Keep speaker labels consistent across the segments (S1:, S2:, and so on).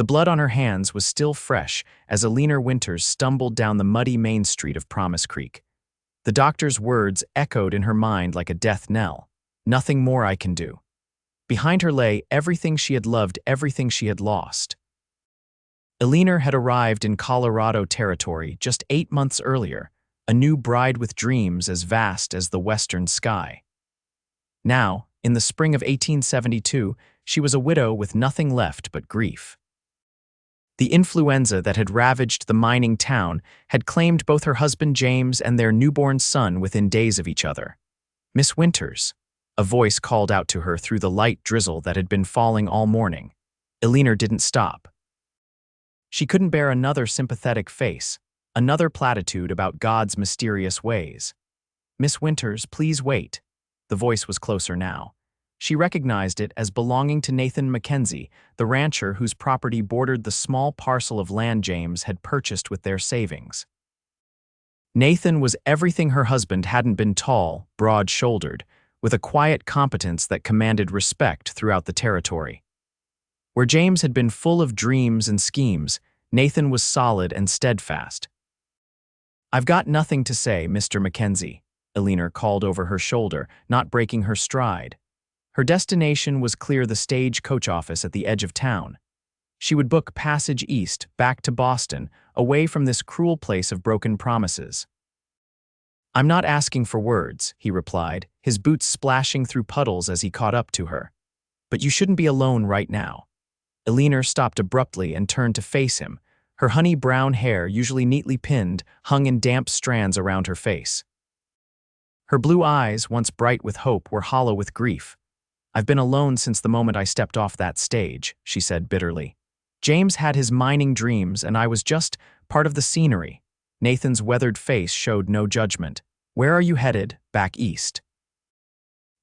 S1: The blood on her hands was still fresh as Eleanor Winters stumbled down the muddy main street of Promise Creek. The doctor's words echoed in her mind like a death knell. Nothing more I can do. Behind her lay everything she had loved, everything she had lost. Eleanor had arrived in Colorado territory just 8 months earlier, a new bride with dreams as vast as the western sky. Now, in the spring of 1872, she was a widow with nothing left but grief. The influenza that had ravaged the mining town had claimed both her husband James and their newborn son within days of each other. "Miss Winters," a voice called out to her through the light drizzle that had been falling all morning. Eleanor didn't stop. She couldn't bear another sympathetic face, another platitude about God's mysterious ways. "Miss Winters, please wait." The voice was closer now. She recognized it as belonging to Nathan Mackenzie, the rancher whose property bordered the small parcel of land James had purchased with their savings. Nathan was everything her husband hadn't been: tall, broad-shouldered, with a quiet competence that commanded respect throughout the territory. Where James had been full of dreams and schemes, Nathan was solid and steadfast. "I've got nothing to say, Mr. Mackenzie," Eleanor called over her shoulder, not breaking her stride. Her destination was clear: the stage-coach office at the edge of town. She would book passage east, back to Boston, away from this cruel place of broken promises. "I'm not asking for words," he replied, his boots splashing through puddles as he caught up to her. "But you shouldn't be alone right now." Eleanor stopped abruptly and turned to face him. Her honey-brown hair, usually neatly pinned, hung in damp strands around her face. Her blue eyes, once bright with hope, were hollow with grief. "I've been alone since the moment I stepped off that stage," she said bitterly. "James had his mining dreams, and I was just part of the scenery." Nathan's weathered face showed no judgment. "Where are you headed?" "Back east."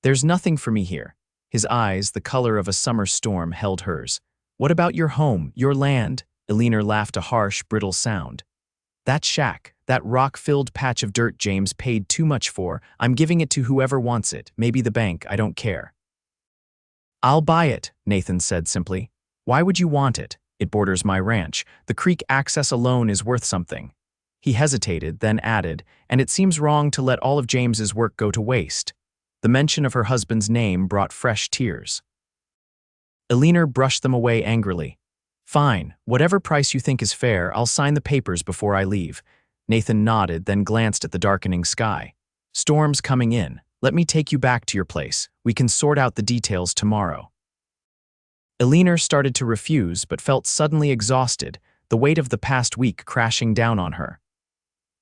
S1: "There's nothing for me here." His eyes, the color of a summer storm, held hers. "What about your home, your land?" Eleanor laughed, a harsh, brittle sound. "That shack, that rock-filled patch of dirt James paid too much for, I'm giving it to whoever wants it, maybe the bank, I don't care." "I'll buy it," Nathan said simply. "Why would you want it? It borders my ranch. The creek access alone is worth something." He hesitated, then added, "And it seems wrong to let all of James's work go to waste." The mention of her husband's name brought fresh tears. Eleanor brushed them away angrily. "Fine, whatever price you think is fair, I'll sign the papers before I leave." Nathan nodded, then glanced at the darkening sky. "Storm's coming in. Let me take you back to your place. We can sort out the details tomorrow." Eleanor started to refuse, but felt suddenly exhausted, the weight of the past week crashing down on her.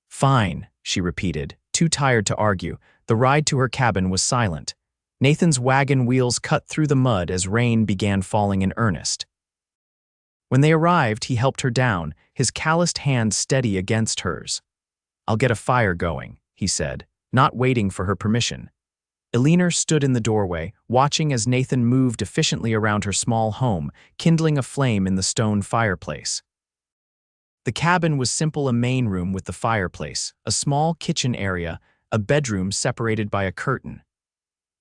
S1: "Fine," she repeated, too tired to argue. The ride to her cabin was silent. Nathan's wagon wheels cut through the mud as rain began falling in earnest. When they arrived, he helped her down, his calloused hand steady against hers. "I'll get a fire going," he said, not waiting for her permission. Eleanor stood in the doorway, watching as Nathan moved efficiently around her small home, kindling a flame in the stone fireplace. The cabin was simple: a main room with the fireplace, a small kitchen area, a bedroom separated by a curtain.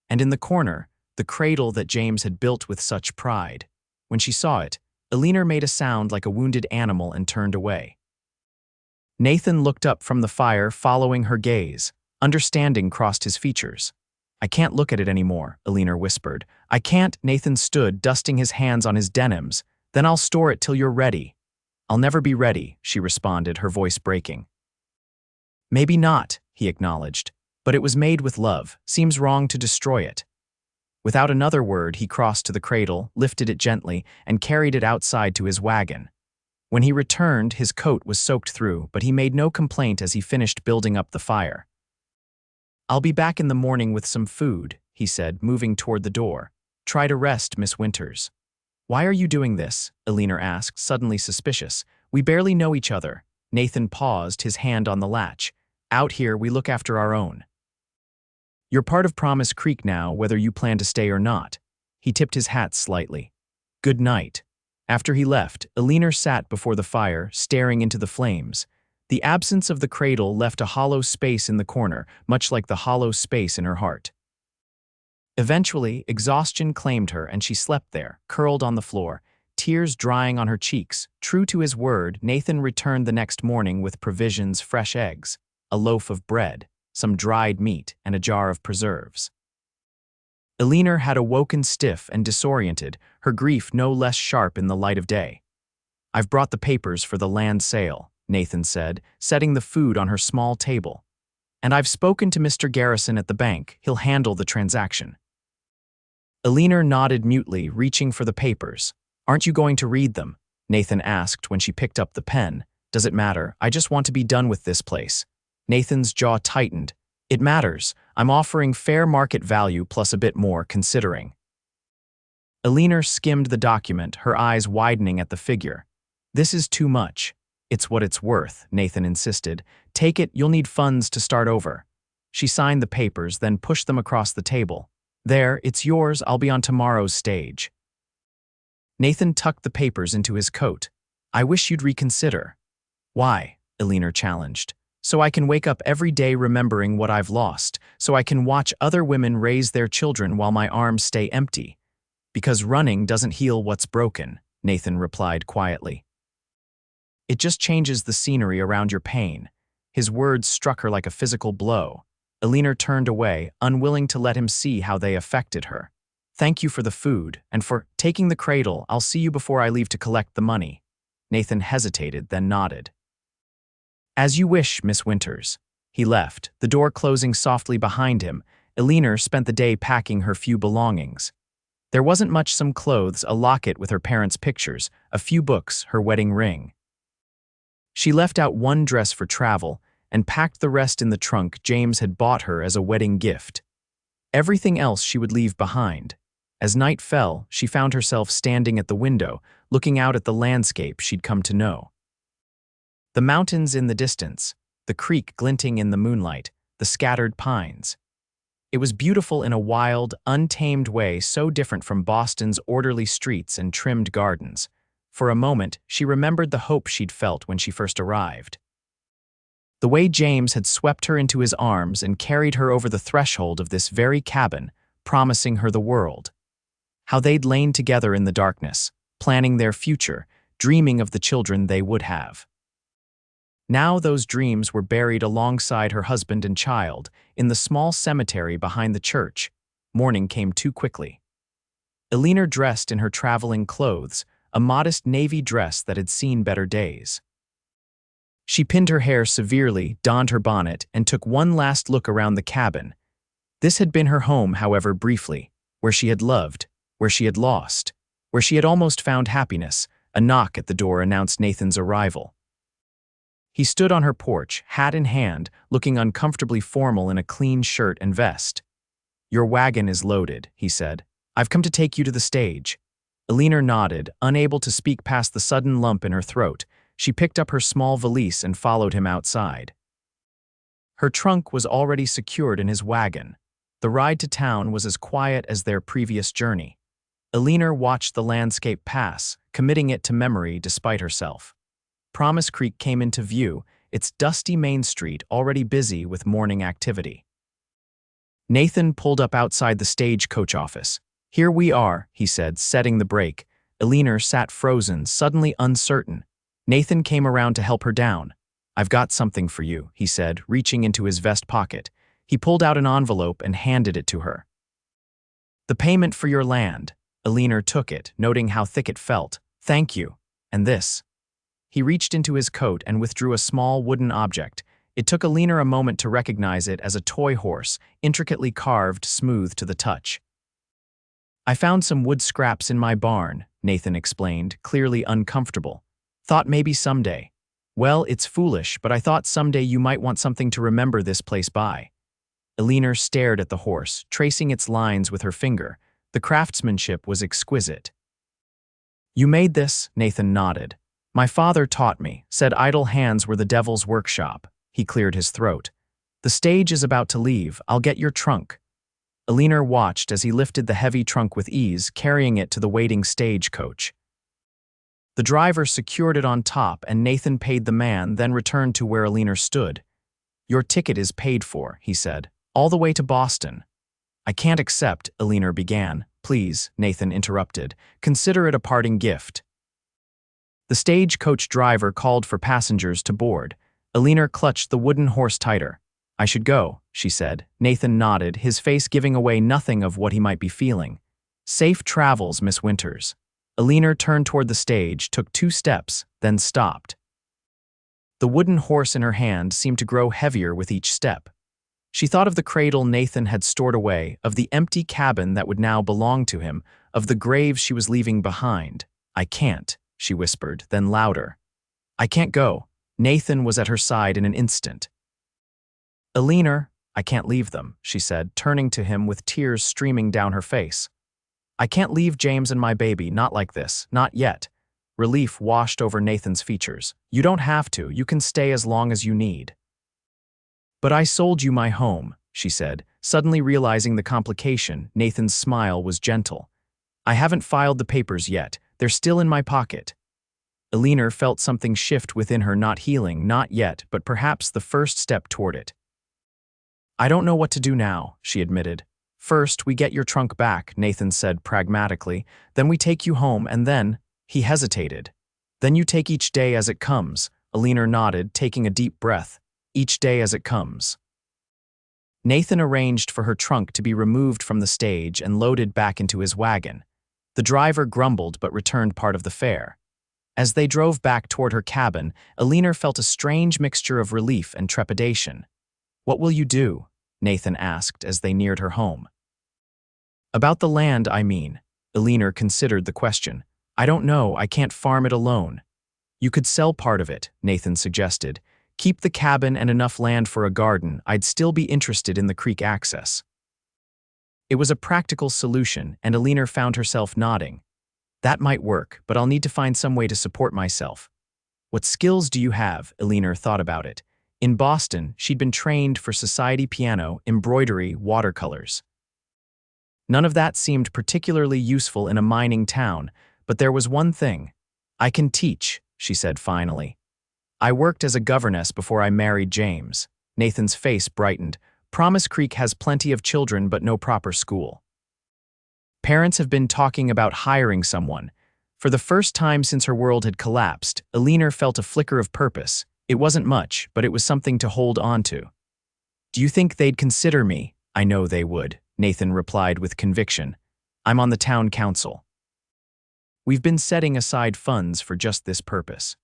S1: And in the corner, the cradle that James had built with such pride. When she saw it, Eleanor made a sound like a wounded animal and turned away. Nathan looked up from the fire, following her gaze. Understanding crossed his features. "I can't look at it anymore," Eleanor whispered. "I can't." Nathan stood, dusting his hands on his denims. "Then I'll store it till you're ready." "I'll never be ready," she responded, her voice breaking. "Maybe not," he acknowledged, "but it was made with love. Seems wrong to destroy it." Without another word, he crossed to the cradle, lifted it gently, and carried it outside to his wagon. When he returned, his coat was soaked through, but he made no complaint as he finished building up the fire. "I'll be back in the morning with some food," he said, moving toward the door. "Try to rest, Miss Winters." "Why are you doing this?" Eleanor asked, suddenly suspicious. "We barely know each other." Nathan paused, his hand on the latch. "Out here, we look after our own. You're part of Promise Creek now, whether you plan to stay or not." He tipped his hat slightly. "Good night." After he left, Eleanor sat before the fire, staring into the flames. The absence of the cradle left a hollow space in the corner, much like the hollow space in her heart. Eventually, exhaustion claimed her and she slept there, curled on the floor, tears drying on her cheeks. True to his word, Nathan returned the next morning with provisions: fresh eggs, a loaf of bread, some dried meat, and a jar of preserves. Eleanor had awoken stiff and disoriented, her grief no less sharp in the light of day. "I've brought the papers for the land sale," Nathan said, setting the food on her small table. "And I've spoken to Mr. Garrison at the bank. He'll handle the transaction." Eleanor nodded mutely, reaching for the papers. "Aren't you going to read them?" Nathan asked when she picked up the pen. "Does it matter? I just want to be done with this place." Nathan's jaw tightened. "It matters. I'm offering fair market value plus a bit more, considering." Eleanor skimmed the document, her eyes widening at the figure. "This is too much." "It's what it's worth," Nathan insisted. "Take it, you'll need funds to start over." She signed the papers, then pushed them across the table. "There, it's yours. I'll be on tomorrow's stage." Nathan tucked the papers into his coat. "I wish you'd reconsider." "Why?" Eleanor challenged. "So I can wake up every day remembering what I've lost, so I can watch other women raise their children while my arms stay empty." "Because running doesn't heal what's broken," Nathan replied quietly. "It just changes the scenery around your pain." His words struck her like a physical blow. Eleanor turned away, unwilling to let him see how they affected her. "Thank you for the food, and for taking the cradle. I'll see you before I leave to collect the money." Nathan hesitated, then nodded. "As you wish, Miss Winters." He left, the door closing softly behind him. Eleanor spent the day packing her few belongings. There wasn't much: some clothes, a locket with her parents' pictures, a few books, her wedding ring. She left out one dress for travel and packed the rest in the trunk James had bought her as a wedding gift. Everything else she would leave behind. As night fell, she found herself standing at the window, looking out at the landscape she'd come to know. The mountains in the distance, the creek glinting in the moonlight, the scattered pines. It was beautiful in a wild, untamed way so different from Boston's orderly streets and trimmed gardens. For a moment, she remembered the hope she'd felt when she first arrived. The way James had swept her into his arms and carried her over the threshold of this very cabin, promising her the world. How they'd lain together in the darkness, planning their future, dreaming of the children they would have. Now those dreams were buried alongside her husband and child in the small cemetery behind the church. Morning came too quickly. Eleanor dressed in her traveling clothes, a modest navy dress that had seen better days. She pinned her hair severely, donned her bonnet, and took one last look around the cabin. This had been her home, however briefly, where she had loved, where she had lost, where she had almost found happiness. A knock at the door announced Nathan's arrival. He stood on her porch, hat in hand, looking uncomfortably formal in a clean shirt and vest. "Your wagon is loaded," he said. "I've come to take you to the stage." Eleanor nodded, unable to speak past the sudden lump in her throat. She picked up her small valise and followed him outside. Her trunk was already secured in his wagon. The ride to town was as quiet as their previous journey. Eleanor watched the landscape pass, committing it to memory despite herself. Promise Creek came into view, its dusty main street already busy with morning activity. Nathan pulled up outside the stagecoach office. "Here we are," he said, setting the brake. Eleanor sat frozen, suddenly uncertain. Nathan came around to help her down. "I've got something for you," he said, reaching into his vest pocket. He pulled out an envelope and handed it to her. "The payment for your land." Eleanor took it, noting how thick it felt. "Thank you. And this." He reached into his coat and withdrew a small wooden object. It took Eleanor a moment to recognize it as a toy horse, intricately carved, smooth to the touch. "I found some wood scraps in my barn," Nathan explained, clearly uncomfortable. "Thought maybe someday." "Well, it's foolish, but I thought someday you might want something to remember this place by." Eleanor stared at the horse, tracing its lines with her finger. The craftsmanship was exquisite. "You made this?" Nathan nodded. "My father taught me, said idle hands were the devil's workshop." He cleared his throat. "The stage is about to leave. I'll get your trunk." Eleanor watched as he lifted the heavy trunk with ease, carrying it to the waiting stagecoach. The driver secured it on top, and Nathan paid the man, then returned to where Eleanor stood. "Your ticket is paid for," he said. "All the way to Boston." "I can't accept," Eleanor began. "Please," Nathan interrupted. "Consider it a parting gift." The stagecoach driver called for passengers to board. Eleanor clutched the wooden horse tighter. "I should go," she said. Nathan nodded, his face giving away nothing of what he might be feeling. "Safe travels, Miss Winters." Eleanor turned toward the stage, took 2 steps, then stopped. The wooden horse in her hand seemed to grow heavier with each step. She thought of the cradle Nathan had stored away, of the empty cabin that would now belong to him, of the grave she was leaving behind. "I can't," she whispered, then louder. "I can't go." Nathan was at her side in an instant. "Eleanor, I can't leave them," she said, turning to him with tears streaming down her face. "I can't leave James and my baby, not like this, not yet." Relief washed over Nathan's features. "You don't have to, you can stay as long as you need." "But I sold you my home," she said, suddenly realizing the complication. Nathan's smile was gentle. "I haven't filed the papers yet, they're still in my pocket." Eleanor felt something shift within her, not healing, not yet, but perhaps the first step toward it. "I don't know what to do now," she admitted. "First, we get your trunk back," Nathan said pragmatically. "Then we take you home, and then—" He hesitated. "Then you take each day as it comes." Eleanor nodded, taking a deep breath. "Each day as it comes." Nathan arranged for her trunk to be removed from the stage and loaded back into his wagon. The driver grumbled but returned part of the fare. As they drove back toward her cabin, Eleanor felt a strange mixture of relief and trepidation. "What will you do?" Nathan asked as they neared her home. "About the land, I mean." Eleanor considered the question. "I don't know, I can't farm it alone." "You could sell part of it," Nathan suggested. "Keep the cabin and enough land for a garden. I'd still be interested in the creek access." It was a practical solution, and Eleanor found herself nodding. "That might work, but I'll need to find some way to support myself." "What skills do you have?" Eleanor thought about it. In Boston, she'd been trained for society piano, embroidery, watercolors. None of that seemed particularly useful in a mining town, but there was one thing. "I can teach," she said finally. "I worked as a governess before I married James." Nathan's face brightened. "Promise Creek has plenty of children but no proper school. Parents have been talking about hiring someone." For the first time since her world had collapsed, Eleanor felt a flicker of purpose. It wasn't much, but it was something to hold on to. "Do you think they'd consider me?" "I know they would," Nathan replied with conviction. "I'm on the town council. We've been setting aside funds for just this purpose."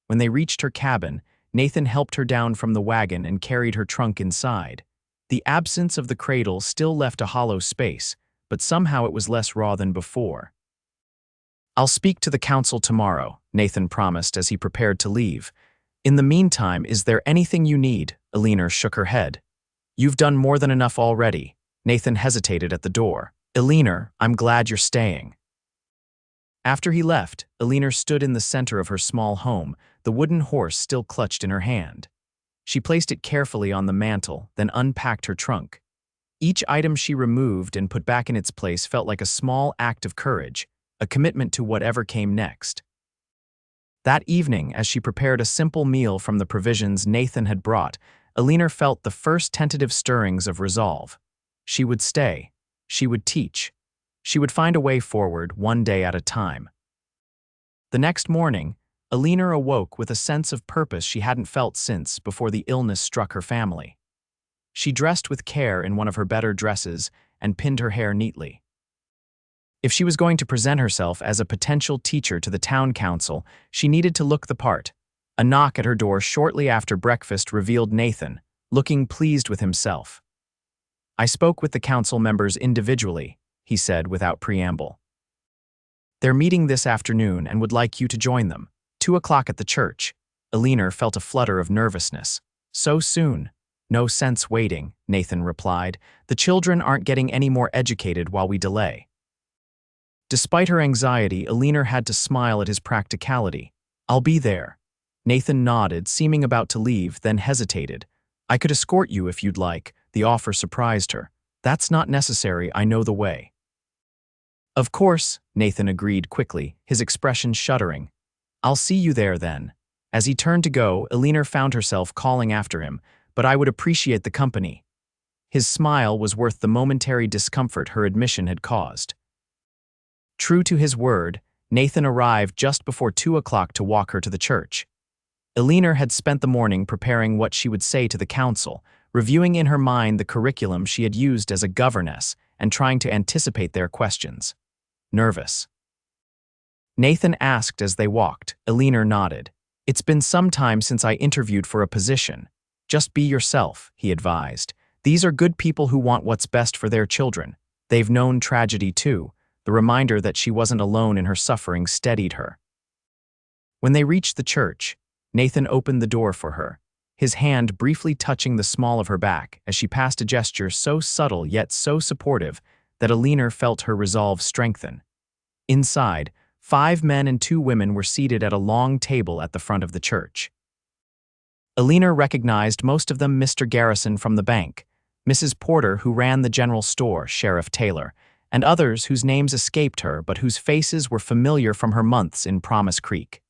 S1: When they reached her cabin, Nathan helped her down from the wagon and carried her trunk inside. The absence of the cradle still left a hollow space, but somehow it was less raw than before. "I'll speak to the council tomorrow," Nathan promised as he prepared to leave. "In the meantime, is there anything you need?" Eleanor shook her head. "You've done more than enough already." Nathan hesitated at the door. "Eleanor, I'm glad you're staying." After he left, Eleanor stood in the center of her small home, the wooden horse still clutched in her hand. She placed it carefully on the mantel, then unpacked her trunk. Each item she removed and put back in its place felt like a small act of courage, a commitment to whatever came next. That evening, as she prepared a simple meal from the provisions Nathan had brought, Eleanor felt the first tentative stirrings of resolve. She would stay. She would teach. She would find a way forward, one day at a time. The next morning, Eleanor awoke with a sense of purpose she hadn't felt since before the illness struck her family. She dressed with care in one of her better dresses and pinned her hair neatly. If she was going to present herself as a potential teacher to the town council, she needed to look the part. A knock at her door shortly after breakfast revealed Nathan, looking pleased with himself. "I spoke with the council members individually," he said without preamble. "They're meeting this afternoon and would like you to join them. 2:00 at the church." Eleanor felt a flutter of nervousness. "So soon?" "No sense waiting," Nathan replied. "The children aren't getting any more educated while we delay." Despite her anxiety, Eleanor had to smile at his practicality. "I'll be there." Nathan nodded, seeming about to leave, then hesitated. "I could escort you if you'd like." The offer surprised her. "That's not necessary, I know the way." "Of course," Nathan agreed quickly, his expression shuddering. "I'll see you there then." As he turned to go, Eleanor found herself calling after him, "But I would appreciate the company." His smile was worth the momentary discomfort her admission had caused. True to his word, Nathan arrived just before 2 o'clock to walk her to the church. Eleanor had spent the morning preparing what she would say to the council, reviewing in her mind the curriculum she had used as a governess and trying to anticipate their questions. Nervous. Nathan asked as they walked. Eleanor nodded. "It's been some time since I interviewed for a position. Just be yourself," he advised. "These are good people who want what's best for their children. They've known tragedy too." The reminder that she wasn't alone in her suffering steadied her. When they reached the church, Nathan opened the door for her, his hand briefly touching the small of her back as she passed, a gesture so subtle yet so supportive that Eleanor felt her resolve strengthen. Inside, 5 men and 2 women were seated at a long table at the front of the church. Eleanor recognized most of them: Mr. Garrison from the bank, Mrs. Porter who ran the general store, Sheriff Taylor, and others whose names escaped her but whose faces were familiar from her months in Promise Creek.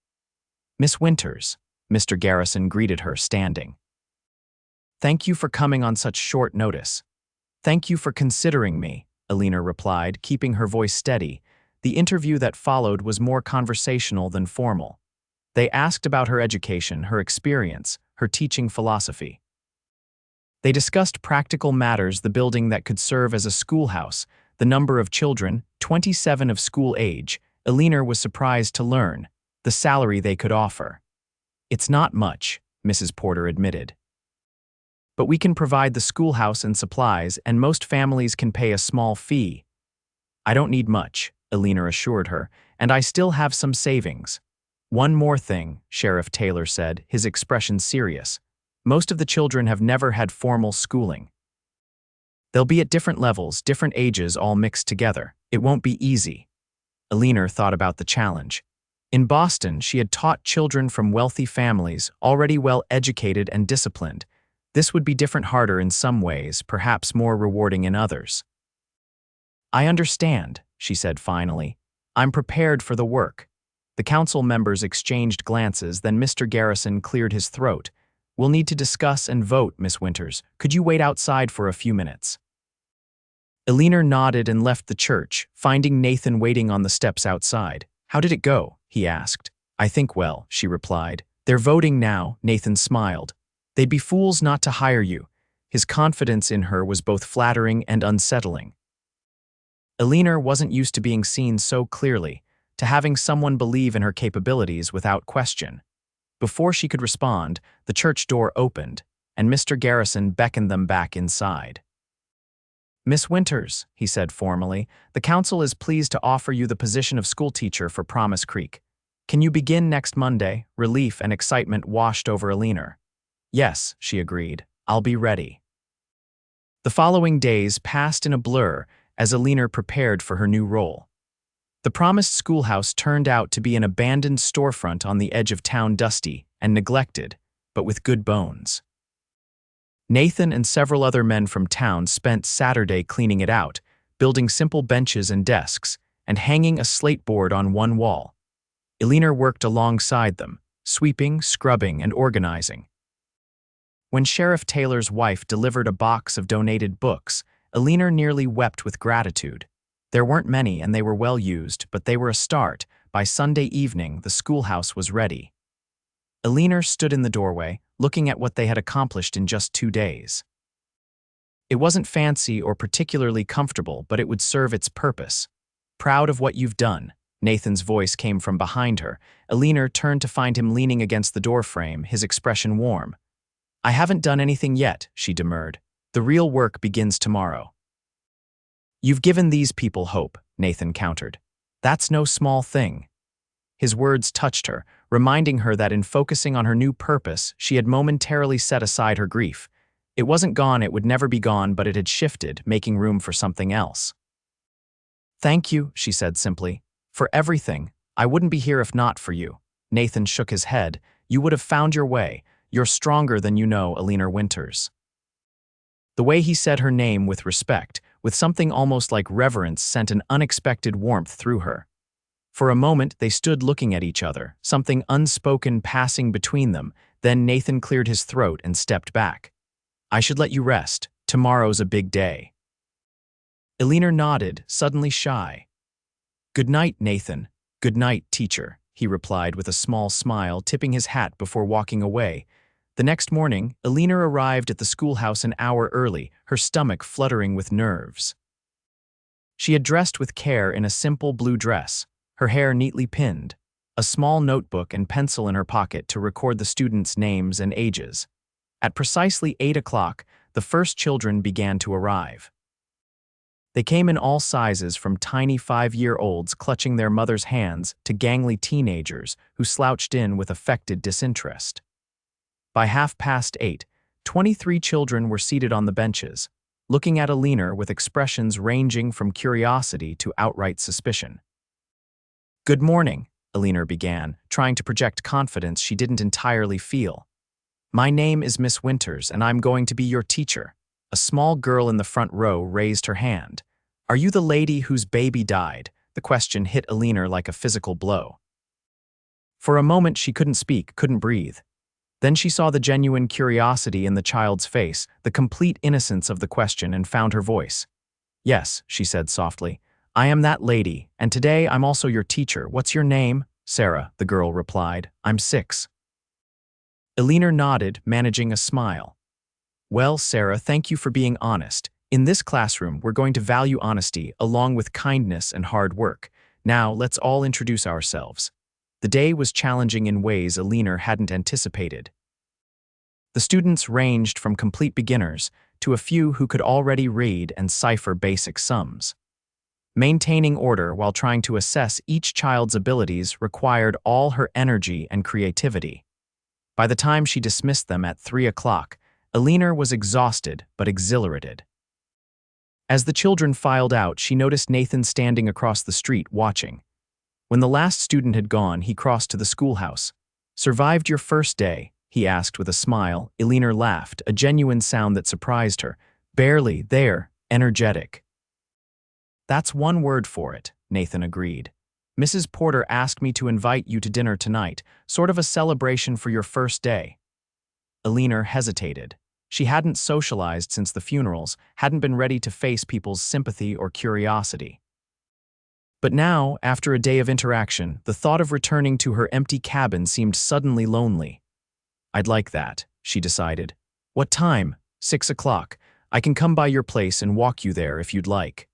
S1: "Miss Winters," Mr. Garrison greeted her, standing. "Thank you for coming on such short notice." "Thank you for considering me," Eleanor replied, keeping her voice steady. The interview that followed was more conversational than formal. They asked about her education, her experience, her teaching philosophy. They discussed practical matters: the building that could serve as a schoolhouse, the number of children, 27 of school age. Eleanor was surprised to learn the salary they could offer. "It's not much," Mrs. Porter admitted. "But we can provide the schoolhouse and supplies, and most families can pay a small fee." "I don't need much," Eleanor assured her, "and I still have some savings." "One more thing," Sheriff Taylor said, his expression serious. "Most of the children have never had formal schooling. They'll be at different levels, different ages, all mixed together. It won't be easy." Eleanor thought about the challenge. In Boston, she had taught children from wealthy families, already well educated and disciplined. This would be different, harder in some ways, perhaps more rewarding in others. "I understand," she said finally. "I'm prepared for the work." The council members exchanged glances, then Mr. Garrison cleared his throat. "We'll need to discuss and vote, Miss Winters. Could you wait outside for a few minutes?" Eleanor nodded and left the church, finding Nathan waiting on the steps outside. "How did it go?" he asked. "I think well," she replied. "They're voting now." Nathan smiled. "They'd be fools not to hire you." His confidence in her was both flattering and unsettling. Eleanor wasn't used to being seen so clearly, to having someone believe in her capabilities without question. Before she could respond, the church door opened, and Mr. Garrison beckoned them back inside. "Miss Winters," he said formally, "the council is pleased to offer you the position of schoolteacher for Promise Creek. Can you begin next Monday?" Relief and excitement washed over Eleanor. "Yes," she agreed. "I'll be ready." The following days passed in a blur as Eleanor prepared for her new role. The promised schoolhouse turned out to be an abandoned storefront on the edge of town, dusty and neglected, but with good bones. Nathan and several other men from town spent Saturday cleaning it out, building simple benches and desks, and hanging a slate board on one wall. Eleanor worked alongside them, sweeping, scrubbing, and organizing. When Sheriff Taylor's wife delivered a box of donated books, Eleanor nearly wept with gratitude. There weren't many and they were well used, but they were a start. By Sunday evening, the schoolhouse was ready. Eleanor stood in the doorway, looking at what they had accomplished in just 2 days. It wasn't fancy or particularly comfortable, but it would serve its purpose. "Proud of what you've done," Nathan's voice came from behind her. Eleanor turned to find him leaning against the doorframe, his expression warm. "I haven't done anything yet," she demurred. "The real work begins tomorrow." "You've given these people hope," Nathan countered. "That's no small thing." His words touched her, reminding her that in focusing on her new purpose, she had momentarily set aside her grief. It wasn't gone, it would never be gone, but it had shifted, making room for something else. "Thank you," she said simply, "for everything. I wouldn't be here if not for you." Nathan shook his head. "You would have found your way. You're stronger than you know, Eleanor Winters." The way he said her name with respect, with something almost like reverence, sent an unexpected warmth through her. For a moment, they stood looking at each other, something unspoken passing between them. Then Nathan cleared his throat and stepped back. "I should let you rest. Tomorrow's a big day." Eleanor nodded, suddenly shy. "Good night, Nathan." Good night, teacher, he replied with a small smile, tipping his hat before walking away. The next morning, Eleanor arrived at the schoolhouse an hour early, her stomach fluttering with nerves. She had dressed with care in a simple blue dress, her hair neatly pinned, a small notebook and pencil in her pocket to record the students' names and ages. At precisely 8 o'clock, the first children began to arrive. They came in all sizes, from tiny 5-year-olds clutching their mother's hands to gangly teenagers who slouched in with affected disinterest. By 8:30, 23 children were seated on the benches, looking at Eleanor with expressions ranging from curiosity to outright suspicion. "Good morning," Eleanor began, trying to project confidence she didn't entirely feel. "My name is Miss Winters, and I'm going to be your teacher." A small girl in the front row raised her hand. "Are you the lady whose baby died?" The question hit Eleanor like a physical blow. For a moment she couldn't speak, couldn't breathe. Then she saw the genuine curiosity in the child's face, the complete innocence of the question, and found her voice. "Yes," she said softly. "I am that lady, and today I'm also your teacher. What's your name?" "Sarah," the girl replied. "I'm 6. Eleanor nodded, managing a smile. "Well, Sarah, thank you for being honest. In this classroom, we're going to value honesty along with kindness and hard work. Now, let's all introduce ourselves." The day was challenging in ways Eleanor hadn't anticipated. The students ranged from complete beginners to a few who could already read and cipher basic sums. Maintaining order while trying to assess each child's abilities required all her energy and creativity. By the time she dismissed them at 3 o'clock, Eleanor was exhausted but exhilarated. As the children filed out, she noticed Nathan standing across the street watching. When the last student had gone, he crossed to the schoolhouse. "Survived your first day?" he asked with a smile. Eleanor laughed, a genuine sound that surprised her. "Barely, there, energetic." "That's one word for it," Nathan agreed. "Mrs. Porter asked me to invite you to dinner tonight, sort of a celebration for your first day." Eleanor hesitated. She hadn't socialized since the funerals, hadn't been ready to face people's sympathy or curiosity. But now, after a day of interaction, the thought of returning to her empty cabin seemed suddenly lonely. "I'd like that," she decided. "What time?" 6 o'clock. "I can come by your place and walk you there if you'd like."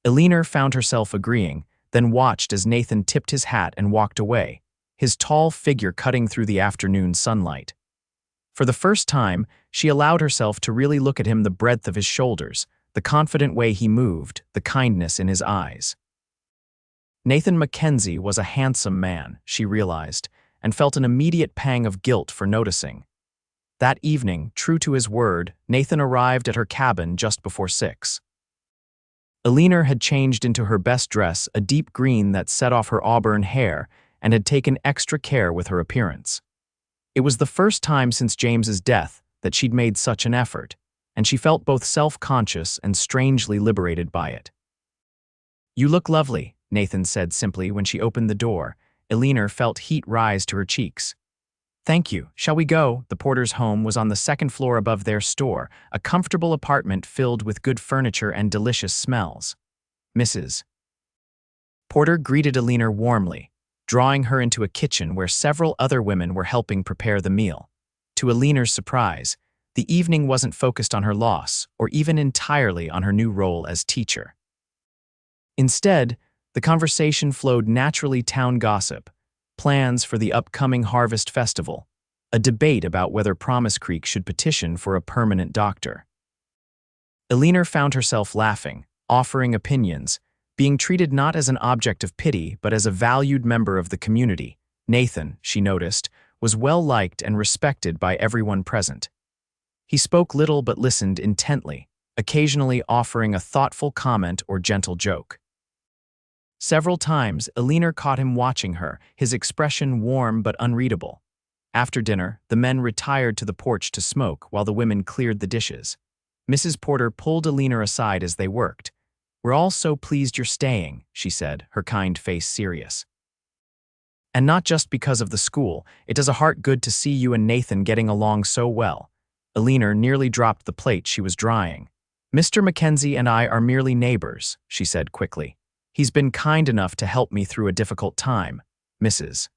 S1: Eleanor found herself agreeing, then watched as Nathan tipped his hat and walked away, his tall figure cutting through the afternoon sunlight. For the first time, she allowed herself to really look at him, the breadth of his shoulders, the confident way he moved, the kindness in his eyes. Nathan Mackenzie was a handsome man, she realized, and felt an immediate pang of guilt for noticing. That evening, true to his word, Nathan arrived at her cabin just before 6. Eleanor had changed into her best dress, a deep green that set off her auburn hair, and had taken extra care with her appearance. It was the first time since James's death that she'd made such an effort, and she felt both self-conscious and strangely liberated by it. "You look lovely," Nathan said simply when she opened the door. Eleanor felt heat rise to her cheeks. "Thank you. Shall we go?" The Porter's home was on the second floor above their store, a comfortable apartment filled with good furniture and delicious smells. Mrs. Porter greeted Eleanor warmly, drawing her into a kitchen where several other women were helping prepare the meal. To Eleanor's surprise, the evening wasn't focused on her loss or even entirely on her new role as teacher. Instead, the conversation flowed naturally: town gossip, plans for the upcoming Harvest Festival, a debate about whether Promise Creek should petition for a permanent doctor. Eleanor found herself laughing, offering opinions, being treated not as an object of pity but as a valued member of the community. Nathan, she noticed, was well-liked and respected by everyone present. He spoke little but listened intently, occasionally offering a thoughtful comment or gentle joke. Several times, Eleanor caught him watching her, his expression warm but unreadable. After dinner, the men retired to the porch to smoke while the women cleared the dishes. Mrs. Porter pulled Eleanor aside as they worked. "We're all so pleased you're staying," she said, her kind face serious. "And not just because of the school. It does a heart good to see you and Nathan getting along so well." Eleanor nearly dropped the plate she was drying. "Mr. Mackenzie and I are merely neighbors," she said quickly. He's been kind enough to help me through a difficult time, Mrs.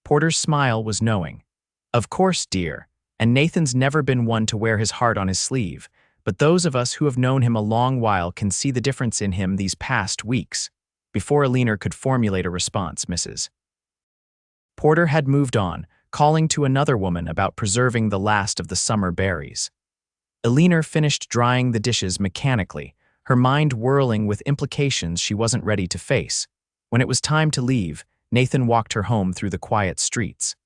S1: Porter's smile was knowing. Of course, dear, and Nathan's never been one to wear his heart on his sleeve, but those of us who have known him a long while can see the difference in him these past weeks. Before Eleanor could formulate a response, Mrs. Porter had moved on, calling to another woman about preserving the last of the summer berries. Eleanor finished drying the dishes mechanically, her mind whirling with implications she wasn't ready to face. When it was time to leave, Nathan walked her home through the quiet streets.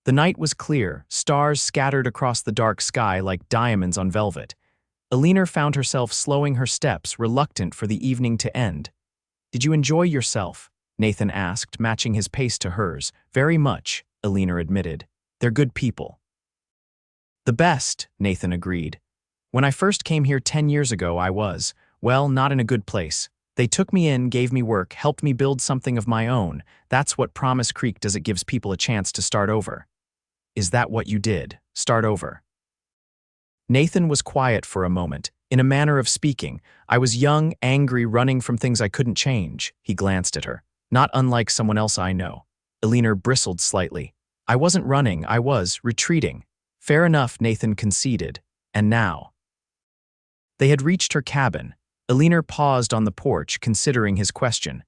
S1: The night was clear, stars scattered across the dark sky like diamonds on velvet. Eleanor found herself slowing her steps, reluctant for the evening to end. "Did you enjoy yourself?" Nathan asked, matching his pace to hers. "Very much," Eleanor admitted. "They're good people." "The best," Nathan agreed. "When I first came here 10 years ago, I was, well, not in a good place. They took me in, gave me work, helped me build something of my own. That's what Promise Creek does. It gives people a chance to start over." "Is that what you did? Start over?" Nathan was quiet for a moment. In a manner of speaking, "I was young, angry, running from things I couldn't change." He glanced at her. "Not unlike someone else I know." Eleanor bristled slightly. "I wasn't running, I was retreating." "Fair enough," Nathan conceded. "And now?" They had reached her cabin. Eleanor paused on the porch, considering his question.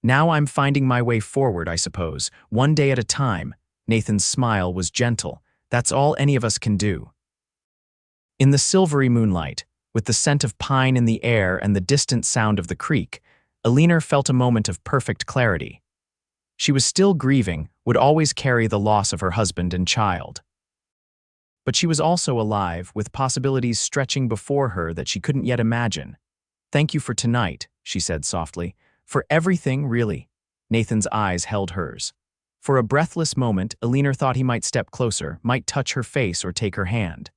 S1: "Now I'm finding my way forward, I suppose, one day at a time." Nathan's smile was gentle. "That's all any of us can do." In the silvery moonlight, with the scent of pine in the air and the distant sound of the creek, Eleanor felt a moment of perfect clarity. She was still grieving, would always carry the loss of her husband and child. But she was also alive, with possibilities stretching before her that she couldn't yet imagine. "Thank you for tonight," she said softly. "For everything, really." Nathan's eyes held hers. For a breathless moment, Eleanor thought he might step closer, might touch her face or take her hand.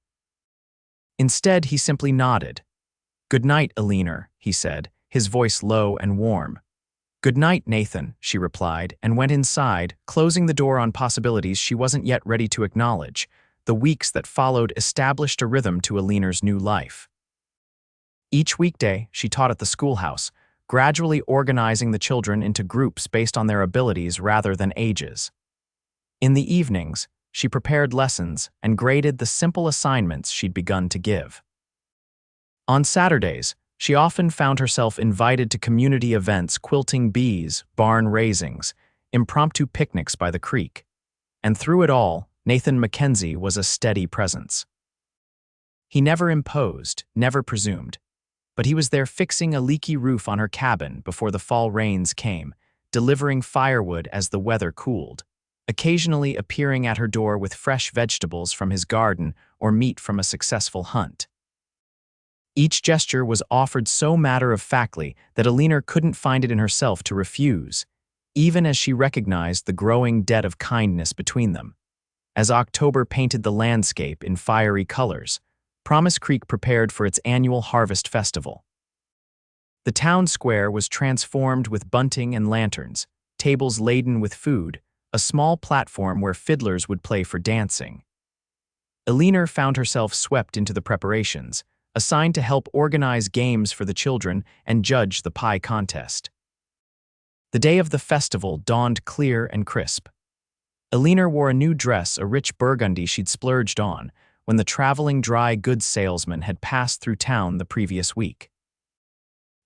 S1: Instead, he simply nodded. "Good night, Eleanor," he said, his voice low and warm. "Good night, Nathan," she replied, and went inside, closing the door on possibilities she wasn't yet ready to acknowledge. The weeks that followed established a rhythm to Eleanor's new life. Each weekday, she taught at the schoolhouse, gradually organizing the children into groups based on their abilities rather than ages. In the evenings, she prepared lessons and graded the simple assignments she'd begun to give. On Saturdays, she often found herself invited to community events, quilting bees, barn raisings, impromptu picnics by the creek. And through it all, Nathan Mackenzie was a steady presence. He never imposed, never presumed, but he was there fixing a leaky roof on her cabin before the fall rains came, delivering firewood as the weather cooled, occasionally appearing at her door with fresh vegetables from his garden or meat from a successful hunt. Each gesture was offered so matter-of-factly that Eleanor couldn't find it in herself to refuse, even as she recognized the growing debt of kindness between them. As October painted the landscape in fiery colors, Promise Creek prepared for its annual harvest festival. The town square was transformed with bunting and lanterns, tables laden with food, a small platform where fiddlers would play for dancing. Eleanor found herself swept into the preparations, assigned to help organize games for the children and judge the pie contest. The day of the festival dawned clear and crisp. Eleanor wore a new dress, a rich burgundy she'd splurged on, when the traveling dry goods salesman had passed through town the previous week.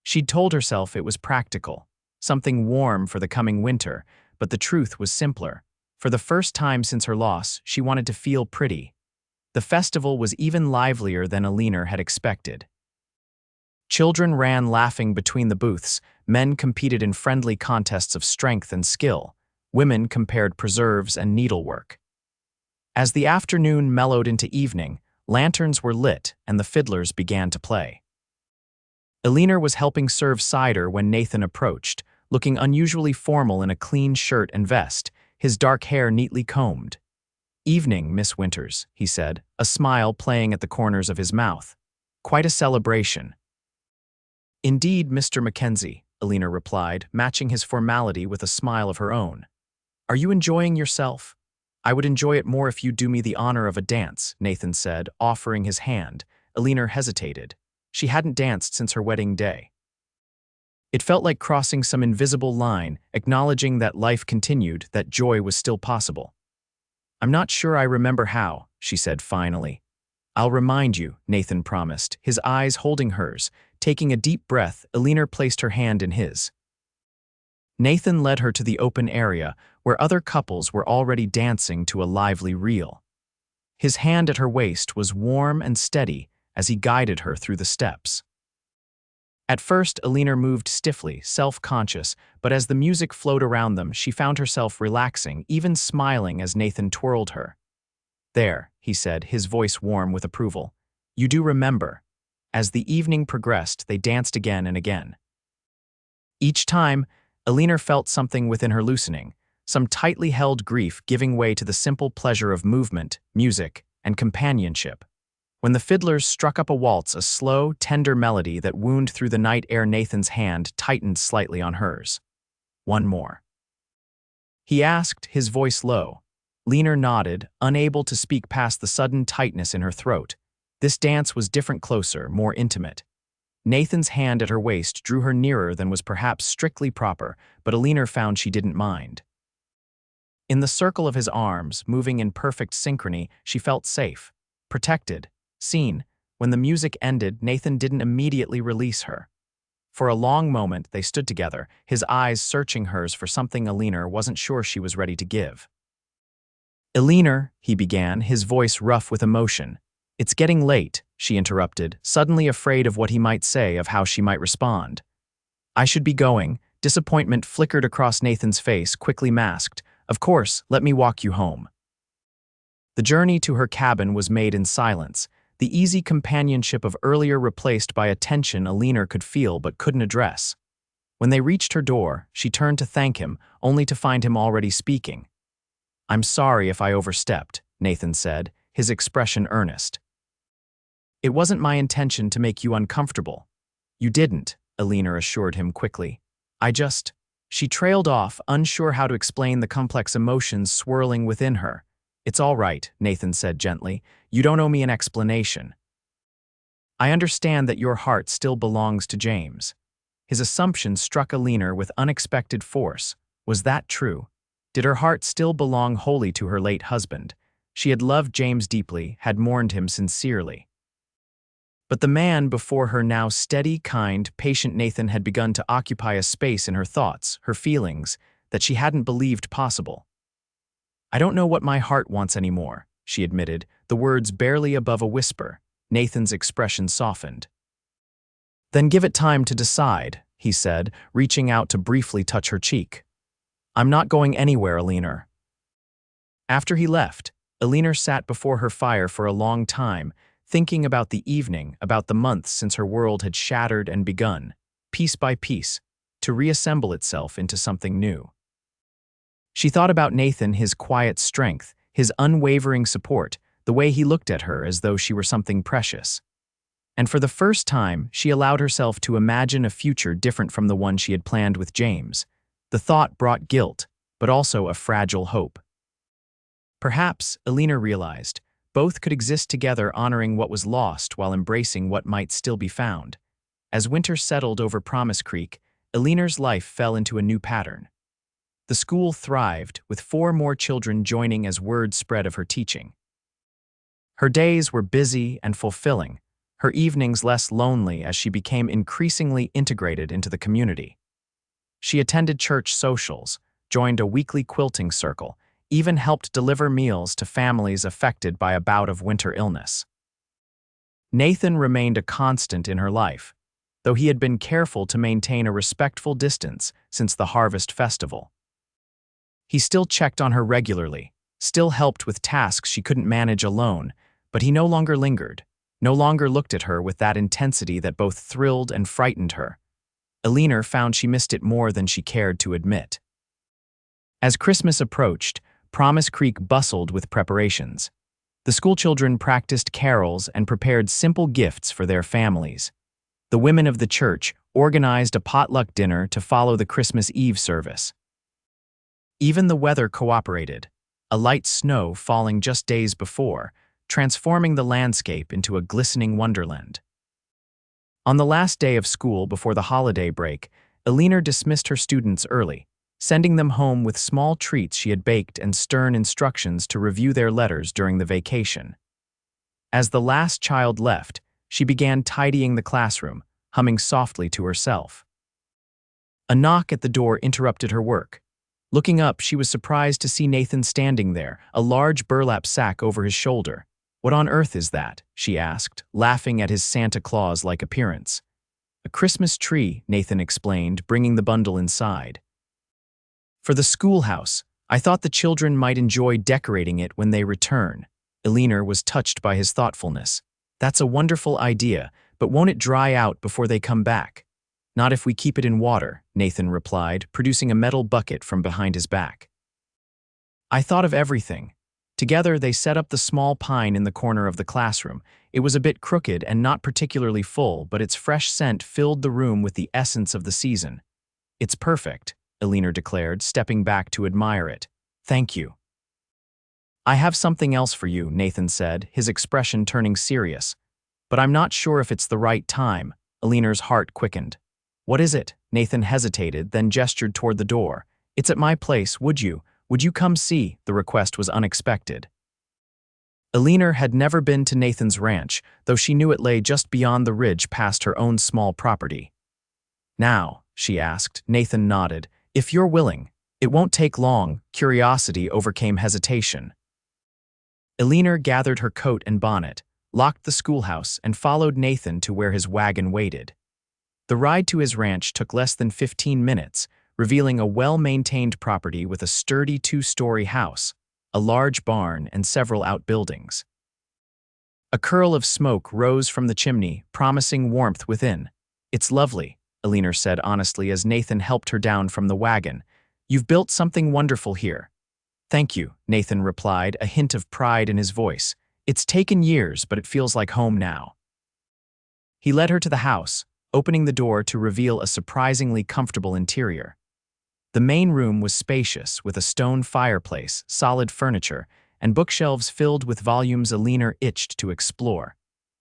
S1: She'd told herself it was practical, something warm for the coming winter, but the truth was simpler. For the first time since her loss, she wanted to feel pretty. The festival was even livelier than Eleanor had expected. Children ran laughing between the booths, men competed in friendly contests of strength and skill, women compared preserves and needlework. As the afternoon mellowed into evening, lanterns were lit and the fiddlers began to play. Eleanor was helping serve cider when Nathan approached, looking unusually formal in a clean shirt and vest, his dark hair neatly combed. "Evening, Miss Winters," he said, a smile playing at the corners of his mouth. "Quite a celebration." "Indeed, Mr. Mackenzie," Eleanor replied, matching his formality with a smile of her own. "Are you enjoying yourself?" "I would enjoy it more if you do me the honor of a dance," Nathan said, offering his hand. Eleanor hesitated. She hadn't danced since her wedding day. It felt like crossing some invisible line, acknowledging that life continued, that joy was still possible. "I'm not sure I remember how," she said finally. "I'll remind you," Nathan promised, his eyes holding hers. Taking a deep breath, Eleanor placed her hand in his. Nathan led her to the open area, where other couples were already dancing to a lively reel. His hand at her waist was warm and steady as he guided her through the steps. At first, Eleanor moved stiffly, self-conscious, but as the music flowed around them, she found herself relaxing, even smiling as Nathan twirled her. "There," he said, his voice warm with approval. "You do remember." As the evening progressed, they danced again and again. Each time, Eleanor felt something within her loosening, some tightly held grief giving way to the simple pleasure of movement, music, and companionship. When the fiddlers struck up a waltz, a slow, tender melody that wound through the night air, Nathan's hand tightened slightly on hers. "One more?" he asked, his voice low. Eleanor nodded, unable to speak past the sudden tightness in her throat. This dance was different, closer, more intimate. Nathan's hand at her waist drew her nearer than was perhaps strictly proper, but Eleanor found she didn't mind. In the circle of his arms, moving in perfect synchrony, she felt safe, protected, seen. When the music ended, Nathan didn't immediately release her. For a long moment, they stood together, his eyes searching hers for something Eleanor wasn't sure she was ready to give. "Eleanor," he began, his voice rough with emotion. "It's getting late," she interrupted, suddenly afraid of what he might say, of how she might respond. "I should be going." Disappointment flickered across Nathan's face, quickly masked. "Of course, let me walk you home." The journey to her cabin was made in silence, the easy companionship of earlier replaced by a tension Eleanor could feel but couldn't address. When they reached her door, she turned to thank him, only to find him already speaking. "I'm sorry if I overstepped," Nathan said, his expression earnest. "It wasn't my intention to make you uncomfortable." "You didn't," Eleanor assured him quickly. She trailed off, unsure how to explain the complex emotions swirling within her. "It's all right," Nathan said gently. "You don't owe me an explanation. I understand that your heart still belongs to James." His assumption struck Eleanor with unexpected force. Was that true? Did her heart still belong wholly to her late husband? She had loved James deeply, had mourned him sincerely. But the man before her, now steady, kind, patient Nathan, had begun to occupy a space in her thoughts, her feelings, that she hadn't believed possible. "I don't know what my heart wants anymore," she admitted, the words barely above a whisper. Nathan's expression softened. "Then give it time to decide," he said, reaching out to briefly touch her cheek. "I'm not going anywhere, Eleanor." After he left, Eleanor sat before her fire for a long time, thinking about the evening, about the months since her world had shattered and begun, piece by piece, to reassemble itself into something new. She thought about Nathan, his quiet strength, his unwavering support, the way he looked at her as though she were something precious. And for the first time, she allowed herself to imagine a future different from the one she had planned with James. The thought brought guilt, but also a fragile hope. Perhaps, Eleanor realized, both could exist together, honoring what was lost while embracing what might still be found. As winter settled over Promise Creek, Eleanor's life fell into a new pattern. The school thrived, with 4 more children joining as word spread of her teaching. Her days were busy and fulfilling, her evenings less lonely as she became increasingly integrated into the community. She attended church socials, joined a weekly quilting circle, even helped deliver meals to families affected by a bout of winter illness. Nathan remained a constant in her life, though he had been careful to maintain a respectful distance since the harvest festival. He still checked on her regularly, still helped with tasks she couldn't manage alone, but he no longer lingered, no longer looked at her with that intensity that both thrilled and frightened her. Eleanor found she missed it more than she cared to admit. As Christmas approached, Promise Creek bustled with preparations. The schoolchildren practiced carols and prepared simple gifts for their families. The women of the church organized a potluck dinner to follow the Christmas Eve service. Even the weather cooperated, a light snow falling just days before, transforming the landscape into a glistening wonderland. On the last day of school before the holiday break, Eleanor dismissed her students early, sending them home with small treats she had baked and stern instructions to review their letters during the vacation. As the last child left, she began tidying the classroom, humming softly to herself. A knock at the door interrupted her work. Looking up, she was surprised to see Nathan standing there, a large burlap sack over his shoulder. "What on earth is that?" she asked, laughing at his Santa Claus-like appearance. "A Christmas tree," Nathan explained, bringing the bundle inside. "For the schoolhouse. I thought the children might enjoy decorating it when they return." Eleanor was touched by his thoughtfulness. "That's a wonderful idea, but won't it dry out before they come back?" "Not if we keep it in water," Nathan replied, producing a metal bucket from behind his back. "I thought of everything." Together, they set up the small pine in the corner of the classroom. It was a bit crooked and not particularly full, but its fresh scent filled the room with the essence of the season. "It's perfect," Eleanor declared, stepping back to admire it. "Thank you." "I have something else for you," Nathan said, his expression turning serious. "But I'm not sure if it's the right time." Eleanor's heart quickened. "What is it?" Nathan hesitated, then gestured toward the door. "It's at my place, would you come see?" The request was unexpected. Eleanor had never been to Nathan's ranch, though she knew it lay just beyond the ridge past her own small property. "Now," she asked. Nathan nodded. "If you're willing. It won't take long." Curiosity overcame hesitation. Eleanor gathered her coat and bonnet, locked the schoolhouse, and followed Nathan to where his wagon waited. The ride to his ranch took less than 15 minutes, revealing a well-maintained property with a sturdy 2-story house, a large barn, and several outbuildings. A curl of smoke rose from the chimney, promising warmth within. "It's lovely," Eleanor said honestly as Nathan helped her down from the wagon. "You've built something wonderful here." "Thank you," Nathan replied, a hint of pride in his voice. "It's taken years, but it feels like home now." He led her to the house, opening the door to reveal a surprisingly comfortable interior. The main room was spacious, with a stone fireplace, solid furniture, and bookshelves filled with volumes Eleanor itched to explore.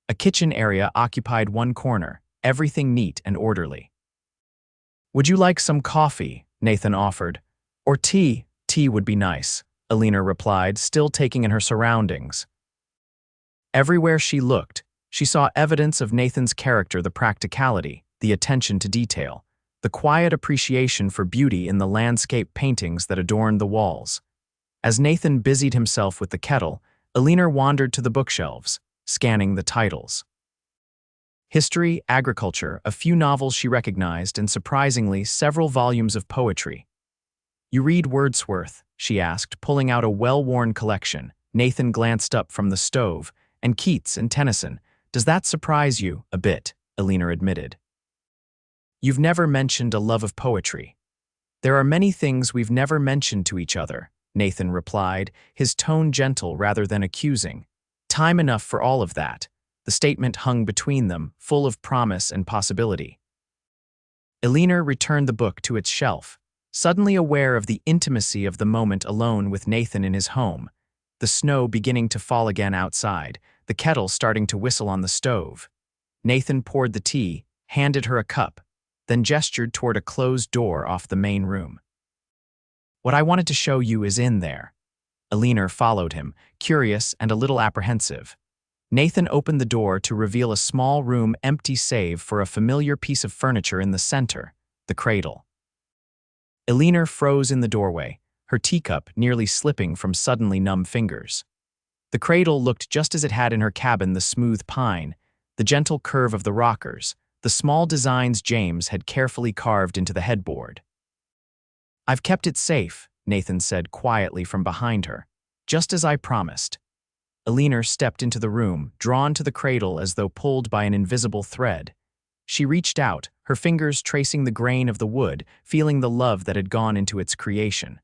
S1: A kitchen area occupied one corner, everything neat and orderly. "Would you like some coffee?" Nathan offered. "Or tea?" "Tea would be nice," Eleanor replied, still taking in her surroundings. Everywhere she looked, she saw evidence of Nathan's character: the practicality, the attention to detail, the quiet appreciation for beauty in the landscape paintings that adorned the walls. As Nathan busied himself with the kettle, Eleanor wandered to the bookshelves, scanning the titles. History, agriculture, a few novels she recognized, and surprisingly, several volumes of poetry. "You read Wordsworth?" she asked, pulling out a well-worn collection. Nathan glanced up from the stove. "And Keats and Tennyson. Does that surprise you?" "A bit," Eleanor admitted. "You've never mentioned a love of poetry." "There are many things we've never mentioned to each other," Nathan replied, his tone gentle rather than accusing. "Time enough for all of that." The statement hung between them, full of promise and possibility. Eleanor returned the book to its shelf, suddenly aware of the intimacy of the moment alone with Nathan in his home. The snow beginning to fall again outside, the kettle starting to whistle on the stove. Nathan poured the tea, handed her a cup, then gestured toward a closed door off the main room. "What I wanted to show you is in there." Eleanor followed him, curious and a little apprehensive. Nathan opened the door to reveal a small room empty save for a familiar piece of furniture in the center, the cradle. Eleanor froze in the doorway, her teacup nearly slipping from suddenly numb fingers. The cradle looked just as it had in her cabin: the smooth pine, the gentle curve of the rockers, the small designs James had carefully carved into the headboard. "I've kept it safe," Nathan said quietly from behind her, "just as I promised." Eleanor stepped into the room, drawn to the cradle as though pulled by an invisible thread. She reached out, her fingers tracing the grain of the wood, feeling the love that had gone into its creation.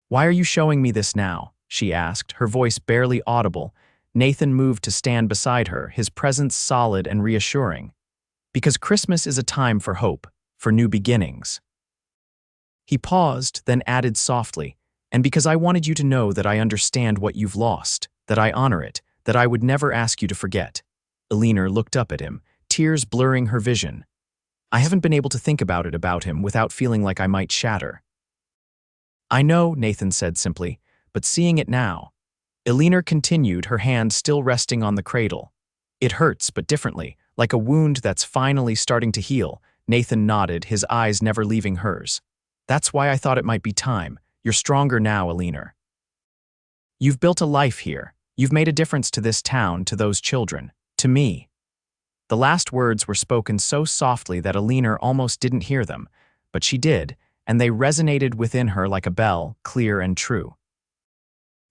S1: "Why are you showing me this now?" she asked, her voice barely audible. Nathan moved to stand beside her, his presence solid and reassuring. "Because Christmas is a time for hope, for new beginnings." He paused, then added softly, "And because I wanted you to know that I understand what you've lost, that I honor it, that I would never ask you to forget." Eleanor looked up at him, tears blurring her vision. I haven't been able to think about him without feeling like I might shatter. I know, Nathan said simply, but seeing it now. Eleanor continued, her hand still resting on the cradle. It hurts, but differently, like a wound that's finally starting to heal. Nathan nodded, his eyes never leaving hers. That's why I thought it might be time. You're stronger now, Eleanor. You've built a life here. You've made a difference to this town, to those children, to me. The last words were spoken so softly that Eleanor almost didn't hear them, but she did, and they resonated within her like a bell, clear and true.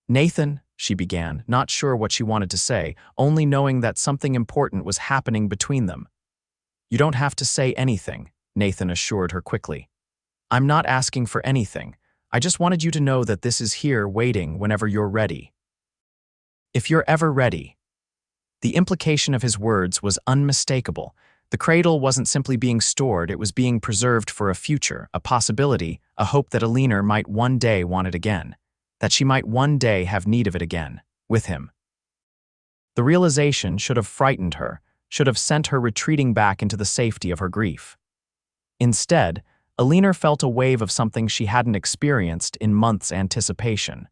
S1: Nathan, she began, not sure what she wanted to say, only knowing that something important was happening between them. You don't have to say anything, Nathan assured her quickly. I'm not asking for anything. I just wanted you to know that this is here waiting whenever you're ready. If you're ever ready. The implication of his words was unmistakable. The cradle wasn't simply being stored, it was being preserved for a future, a possibility, a hope that Eleanor might one day want it again, that she might one day have need of it again, with him. The realization should have frightened her, should have sent her retreating back into the safety of her grief. Instead, Eleanor felt a wave of something she hadn't experienced in months' anticipation.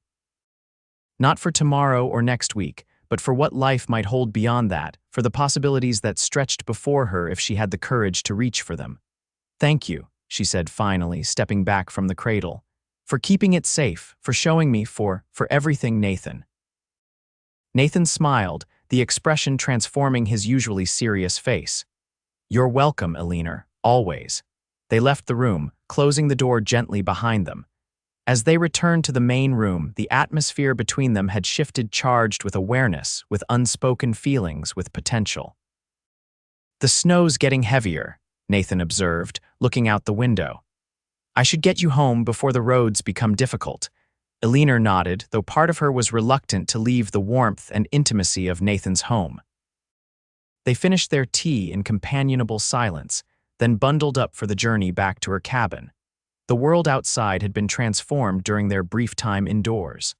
S1: Not for tomorrow or next week, but for what life might hold beyond that, for the possibilities that stretched before her if she had the courage to reach for them. Thank you, she said finally, stepping back from the cradle. For keeping it safe, for showing me, for everything, Nathan. Nathan smiled, the expression transforming his usually serious face. You're welcome, Eleanor, always. They left the room, closing the door gently behind them. As they returned to the main room, the atmosphere between them had shifted, charged with awareness, with unspoken feelings, with potential. The snow's getting heavier, Nathan observed, looking out the window. I should get you home before the roads become difficult. Eleanor nodded, though part of her was reluctant to leave the warmth and intimacy of Nathan's home. They finished their tea in companionable silence, then bundled up for the journey back to her cabin. The world outside had been transformed during their brief time indoors.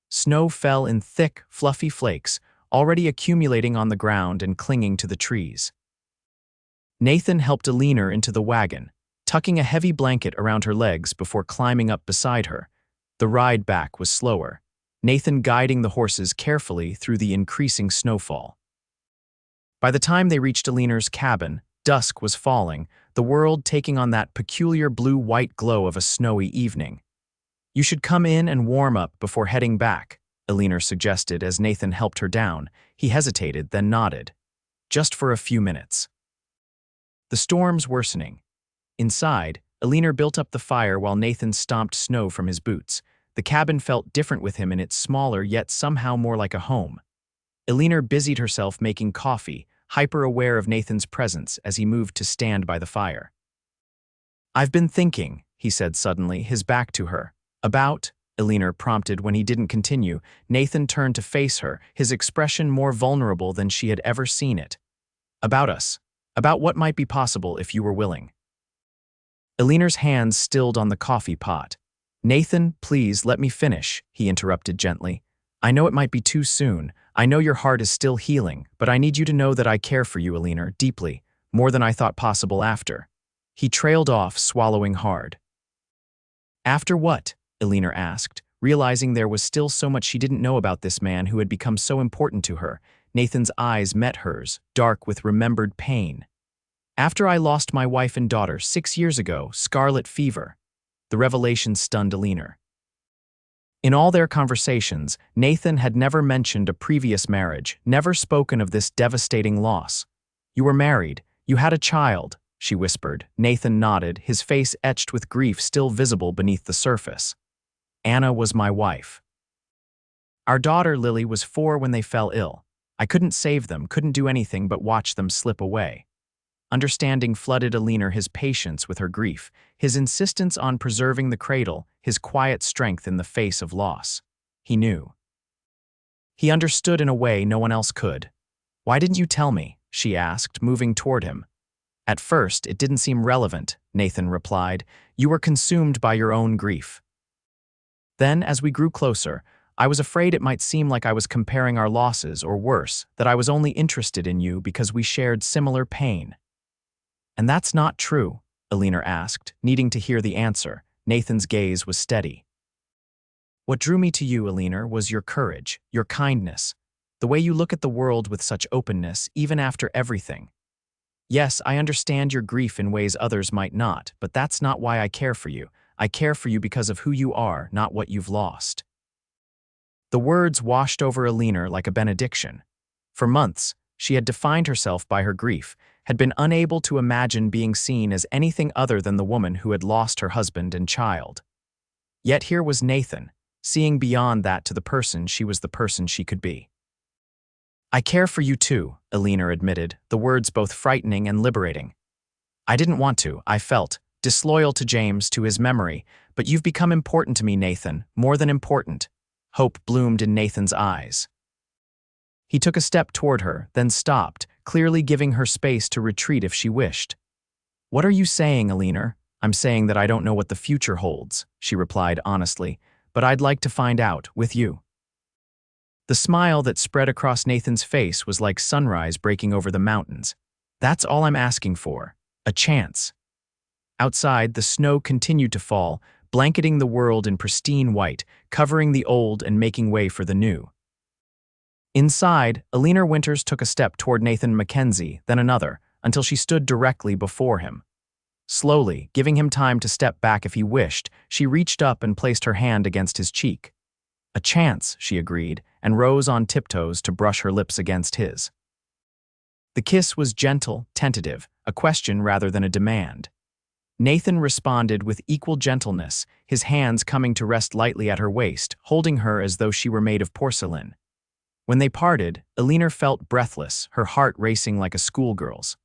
S1: Snow fell in thick, fluffy flakes, already accumulating on the ground and clinging to the trees. Nathan helped Eleanor into the wagon, tucking a heavy blanket around her legs before climbing up beside her. The ride back was slower, Nathan guiding the horses carefully through the increasing snowfall. By the time they reached Eleanor's cabin, dusk was falling, the world taking on that peculiar blue-white glow of a snowy evening. You should come in and warm up before heading back, Eleanor suggested as Nathan helped her down. He hesitated, then nodded. Just for a few minutes. The storm's worsening. Inside, Eleanor built up the fire while Nathan stomped snow from his boots. The cabin felt different with him in its smaller yet somehow more like a home. Eleanor busied herself making coffee, hyper-aware of Nathan's presence as he moved to stand by the fire. I've been thinking, he said suddenly, his back to her. About, Eleanor prompted when he didn't continue. Nathan turned to face her, his expression more vulnerable than she had ever seen it. About us. About what might be possible if you were willing. Eleanor's hands stilled on the coffee pot. Nathan, please let me finish, he interrupted gently. I know it might be too soon. I know your heart is still healing, but I need you to know that I care for you, Eleanor, deeply, more than I thought possible after. He trailed off, swallowing hard. After what? Eleanor asked, realizing there was still so much she didn't know about this man who had become so important to her. Nathan's eyes met hers, dark with remembered pain. After I lost my wife and daughter 6 years ago, scarlet fever. The revelation stunned Eleanor. In all their conversations, Nathan had never mentioned a previous marriage, never spoken of this devastating loss. You were married, you had a child, she whispered. Nathan nodded, his face etched with grief still visible beneath the surface. Anna was my wife. Our daughter Lily was 4 when they fell ill. I couldn't save them, couldn't do anything but watch them slip away. Understanding flooded Eleanor, his patience with her grief, his insistence on preserving the cradle, his quiet strength in the face of loss. He knew. He understood in a way no one else could. Why didn't you tell me? She asked, moving toward him. At first, it didn't seem relevant, Nathan replied. You were consumed by your own grief. Then, as we grew closer, I was afraid it might seem like I was comparing our losses, or worse, that I was only interested in you because we shared similar pain. And that's not true, Eleanor asked, needing to hear the answer. Nathan's gaze was steady. What drew me to you, Eleanor, was your courage, your kindness, the way you look at the world with such openness, even after everything. Yes, I understand your grief in ways others might not, but that's not why I care for you. I care for you because of who you are, not what you've lost. The words washed over Eleanor like a benediction. For months, she had defined herself by her grief, had been unable to imagine being seen as anything other than the woman who had lost her husband and child. Yet here was Nathan, seeing beyond that to the person she was the person she could be. I care for you too, Eleanor admitted, the words both frightening and liberating. I didn't want to, I felt, disloyal to James, to his memory, but you've become important to me, Nathan, more than important. Hope bloomed in Nathan's eyes. He took a step toward her, then stopped, clearly giving her space to retreat if she wished. What are you saying, Eleanor? I'm saying that I don't know what the future holds, she replied honestly, but I'd like to find out, with you. The smile that spread across Nathan's face was like sunrise breaking over the mountains. That's all I'm asking for, a chance. Outside, the snow continued to fall, blanketing the world in pristine white, covering the old and making way for the new. Inside, Eleanor Winters took a step toward Nathan Mackenzie, then another, until she stood directly before him. Slowly, giving him time to step back if he wished, she reached up and placed her hand against his cheek. A chance, she agreed, and rose on tiptoes to brush her lips against his. The kiss was gentle, tentative, a question rather than a demand. Nathan responded with equal gentleness, his hands coming to rest lightly at her waist, holding her as though she were made of porcelain. When they parted, Eleanor felt breathless, her heart racing like a schoolgirl's.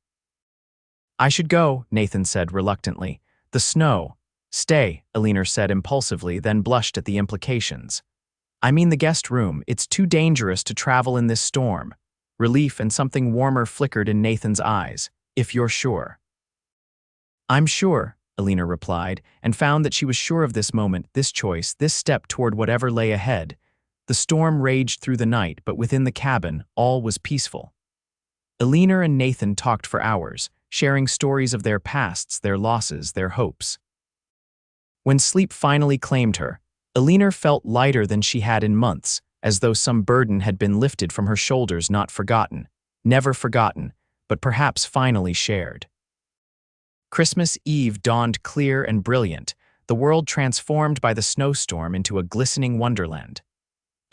S1: I should go, Nathan said reluctantly. The snow. Stay, Eleanor said impulsively, then blushed at the implications. I mean the guest room. It's too dangerous to travel in this storm. Relief and something warmer flickered in Nathan's eyes. If you're sure. I'm sure, Eleanor replied, and found that she was sure of this moment, this choice, this step toward whatever lay ahead. The storm raged through the night, but within the cabin, all was peaceful. Eleanor and Nathan talked for hours, sharing stories of their pasts, their losses, their hopes. When sleep finally claimed her, Eleanor felt lighter than she had in months, as though some burden had been lifted from her shoulders, not forgotten, never forgotten, but perhaps finally shared. Christmas Eve dawned clear and brilliant, the world transformed by the snowstorm into a glistening wonderland.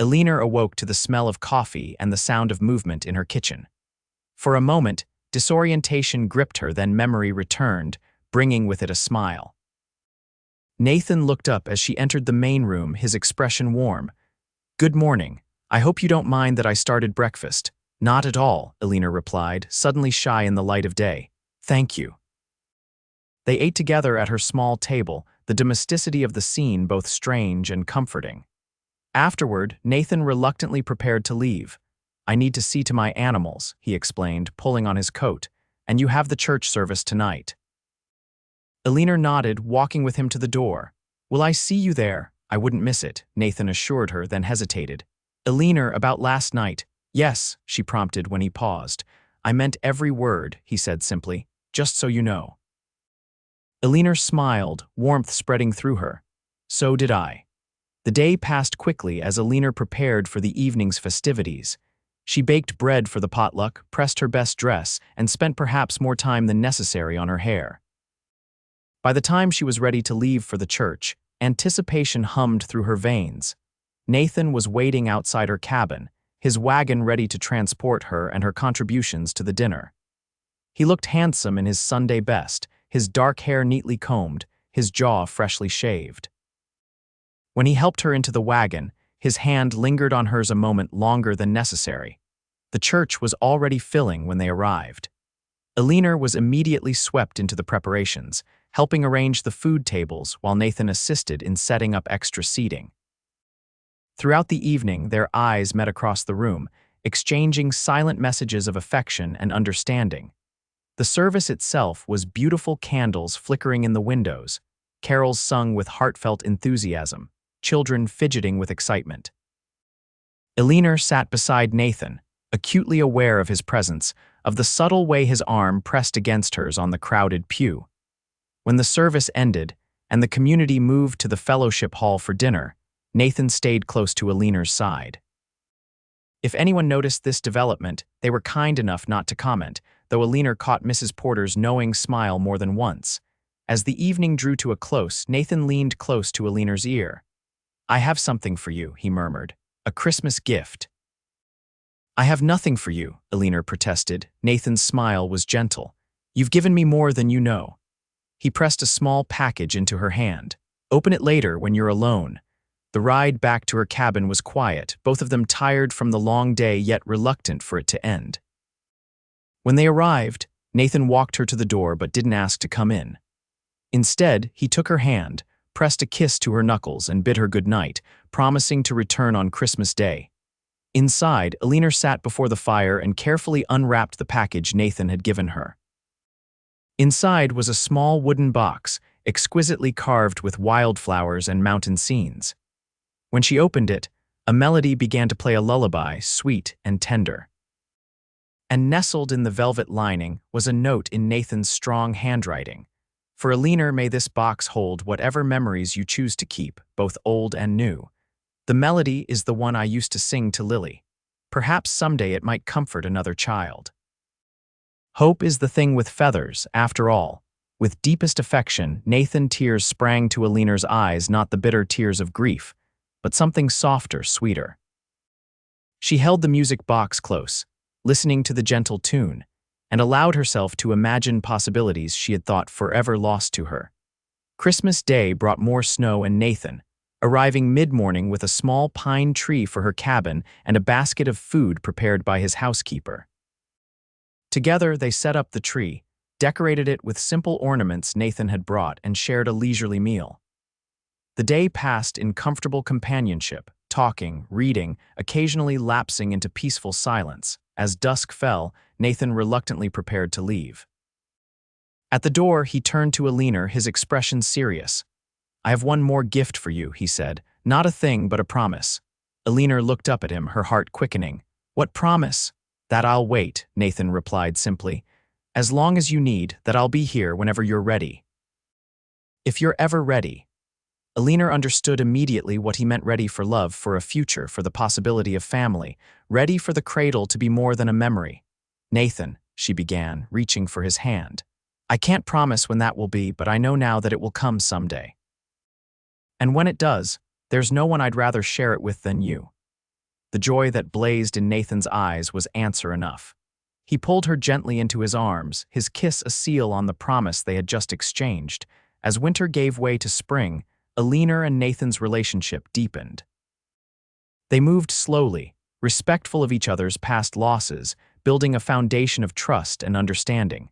S1: Eleanor awoke to the smell of coffee and the sound of movement in her kitchen. For a moment, disorientation gripped her, then memory returned, bringing with it a smile. Nathan looked up as she entered the main room, his expression warm. Good morning. I hope you don't mind that I started breakfast. Not at all, Eleanor replied, suddenly shy in the light of day. Thank you. They ate together at her small table, the domesticity of the scene both strange and comforting. Afterward, Nathan reluctantly prepared to leave. I need to see to my animals, he explained, pulling on his coat, and you have the church service tonight. Eleanor nodded, walking with him to the door. Will I see you there? I wouldn't miss it, Nathan assured her, then hesitated. Eleanor, about last night. Yes, she prompted when he paused. I meant every word, he said simply, just so you know. Eleanor smiled, warmth spreading through her. So did I. The day passed quickly as Eleanor prepared for the evening's festivities. She baked bread for the potluck, pressed her best dress, and spent perhaps more time than necessary on her hair. By the time she was ready to leave for the church, anticipation hummed through her veins. Nathan was waiting outside her cabin, his wagon ready to transport her and her contributions to the dinner. He looked handsome in his Sunday best, his dark hair neatly combed, his jaw freshly shaved. When he helped her into the wagon, his hand lingered on hers a moment longer than necessary. The church was already filling when they arrived. Eleanor was immediately swept into the preparations, helping arrange the food tables while Nathan assisted in setting up extra seating. Throughout the evening, their eyes met across the room, exchanging silent messages of affection and understanding. The service itself was beautiful candles flickering in the windows, carols sung with heartfelt enthusiasm, children fidgeting with excitement. Eleanor sat beside Nathan, acutely aware of his presence, of the subtle way his arm pressed against hers on the crowded pew. When the service ended, and the community moved to the fellowship hall for dinner, Nathan stayed close to Eleanor's side. If anyone noticed this development, they were kind enough not to comment, though Eleanor caught Mrs. Porter's knowing smile more than once. As the evening drew to a close, Nathan leaned close to Eleanor's ear. "I have something for you," he murmured. "A Christmas gift." "I have nothing for you," Eleanor protested. Nathan's smile was gentle. "You've given me more than you know." He pressed a small package into her hand. "Open it later when you're alone." The ride back to her cabin was quiet, both of them tired from the long day yet reluctant for it to end. When they arrived, Nathan walked her to the door but didn't ask to come in. Instead, he took her hand, pressed a kiss to her knuckles, and bid her good night, promising to return on Christmas Day. Inside, Eleanor sat before the fire and carefully unwrapped the package Nathan had given her. Inside was a small wooden box, exquisitely carved with wildflowers and mountain scenes. When she opened it, a melody began to play, a lullaby, sweet and tender. And nestled in the velvet lining was a note in Nathan's strong handwriting. "For Eleanor, may this box hold whatever memories you choose to keep, both old and new. The melody is the one I used to sing to Lily. Perhaps someday it might comfort another child. Hope is the thing with feathers, after all." With deepest affection, Nathan tears sprang to Eleanor's eyes, not the bitter tears of grief, but something softer, sweeter. She held the music box close, listening to the gentle tune, and allowed herself to imagine possibilities she had thought forever lost to her. Christmas Day brought more snow, and Nathan, arriving mid-morning with a small pine tree for her cabin and a basket of food prepared by his housekeeper. Together they set up the tree, decorated it with simple ornaments Nathan had brought, and shared a leisurely meal. The day passed in comfortable companionship, talking, reading, occasionally lapsing into peaceful silence. As dusk fell, Nathan reluctantly prepared to leave. At the door, he turned to Eleanor, his expression serious. "I have one more gift for you," he said. "Not a thing, but a promise." Eleanor looked up at him, her heart quickening. "What promise?" "That I'll wait," Nathan replied simply. "As long as you need, that I'll be here whenever you're ready." "If you're ever ready." Eleanor understood immediately what he meant: ready for love, for a future, for the possibility of family, ready for the cradle to be more than a memory. "Nathan," she began, reaching for his hand. "I can't promise when that will be, but I know now that it will come someday. And when it does, there's no one I'd rather share it with than you." The joy that blazed in Nathan's eyes was answer enough. He pulled her gently into his arms, his kiss a seal on the promise they had just exchanged. As winter gave way to spring, Eleanor and Nathan's relationship deepened. They moved slowly, respectful of each other's past losses, building a foundation of trust and understanding.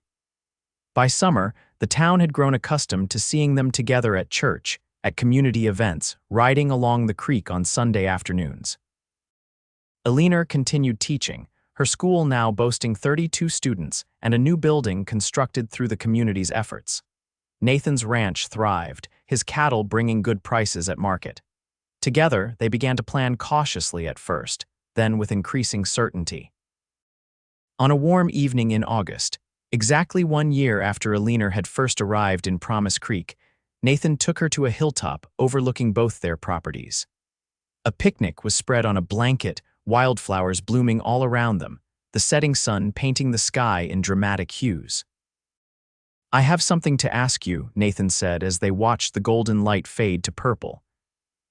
S1: By summer, the town had grown accustomed to seeing them together at church, at community events, riding along the creek on Sunday afternoons. Eleanor continued teaching, her school now boasting 32 students and a new building constructed through the community's efforts. Nathan's ranch thrived, his cattle bringing good prices at market. Together, they began to plan cautiously at first, then with increasing certainty. On a warm evening in August, exactly 1 year after Eleanor had first arrived in Promise Creek, Nathan took her to a hilltop overlooking both their properties. A picnic was spread on a blanket, wildflowers blooming all around them, the setting sun painting the sky in dramatic hues. "I have something to ask you," Nathan said as they watched the golden light fade to purple.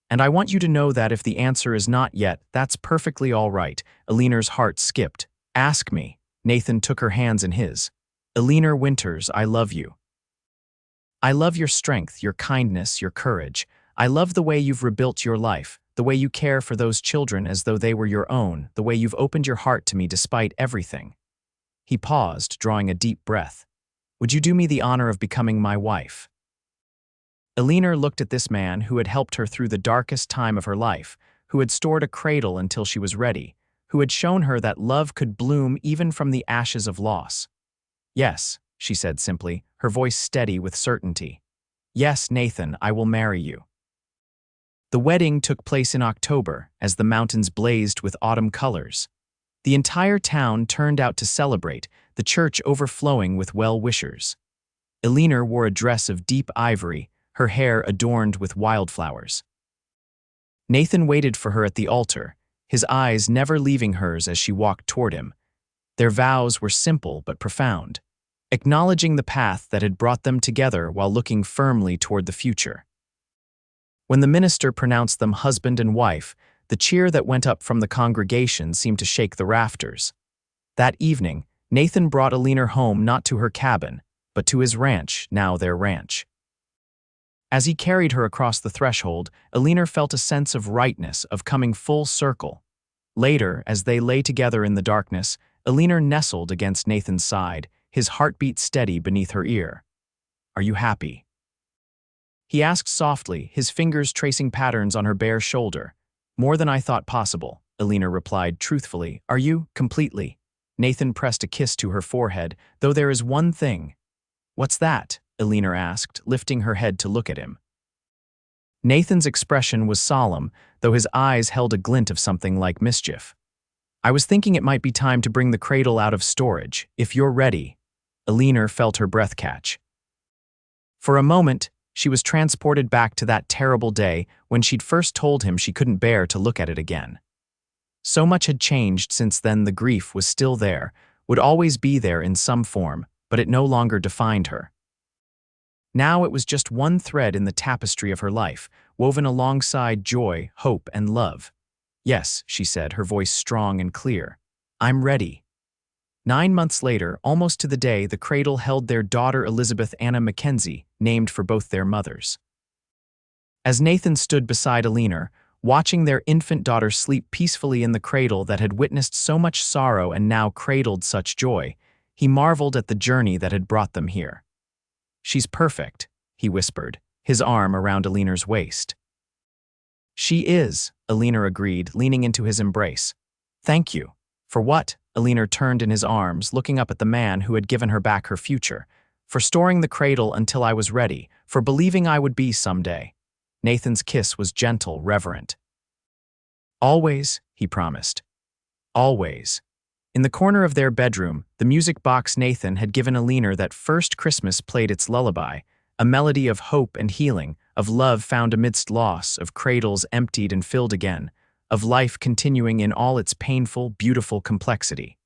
S1: "And I want you to know that if the answer is not yet, that's perfectly all right." Eleanor's heart skipped. "Ask me." Nathan took her hands in his. "Eleanor Winters, I love you. I love your strength, your kindness, your courage. I love the way you've rebuilt your life, the way you care for those children as though they were your own, the way you've opened your heart to me despite everything." He paused, drawing a deep breath. "Would you do me the honor of becoming my wife?" Eleanor looked at this man who had helped her through the darkest time of her life, who had stored a cradle until she was ready, who had shown her that love could bloom even from the ashes of loss. "Yes," she said simply, her voice steady with certainty. "Yes, Nathan, I will marry you." The wedding took place in October as the mountains blazed with autumn colors. The entire town turned out to celebrate, the church overflowing with well-wishers. Eleanor wore a dress of deep ivory, her hair adorned with wildflowers. Nathan waited for her at the altar, his eyes never leaving hers as she walked toward him. Their vows were simple but profound, acknowledging the path that had brought them together while looking firmly toward the future. When the minister pronounced them husband and wife, the cheer that went up from the congregation seemed to shake the rafters. That evening, Nathan brought Eleanor home not to her cabin, but to his ranch, now their ranch. As he carried her across the threshold, Eleanor felt a sense of rightness, of coming full circle. Later, as they lay together in the darkness, Eleanor nestled against Nathan's side, his heartbeat steady beneath her ear. "Are you happy?" He asked softly, his fingers tracing patterns on her bare shoulder. "More than I thought possible," Eleanor replied truthfully. "Are you?" "Completely." Nathan pressed a kiss to her forehead, "Though there is one thing." "What's that?" Eleanor asked, lifting her head to look at him. Nathan's expression was solemn, though his eyes held a glint of something like mischief. "I was thinking it might be time to bring the cradle out of storage, if you're ready." Eleanor felt her breath catch. For a moment, she was transported back to that terrible day when she'd first told him she couldn't bear to look at it again. So much had changed since then. The grief was still there, would always be there in some form, but it no longer defined her. Now it was just one thread in the tapestry of her life, woven alongside joy, hope, and love. "Yes," she said, her voice strong and clear. "I'm ready." 9 months later, almost to the day, the cradle held their daughter Elizabeth Anna Mackenzie, named for both their mothers. As Nathan stood beside Eleanor, watching their infant daughter sleep peacefully in the cradle that had witnessed so much sorrow and now cradled such joy, he marveled at the journey that had brought them here. "She's perfect," he whispered, his arm around Eleanor's waist. "She is," Eleanor agreed, leaning into his embrace. "Thank you." "For what?" Eleanor turned in his arms, looking up at the man who had given her back her future. "For storing the cradle until I was ready, for believing I would be someday." Nathan's kiss was gentle, reverent. "Always," he promised. "Always." In the corner of their bedroom, the music box Nathan had given Eleanor that first Christmas played its lullaby, a melody of hope and healing, of love found amidst loss, of cradles emptied and filled again, of life continuing in all its painful, beautiful complexity.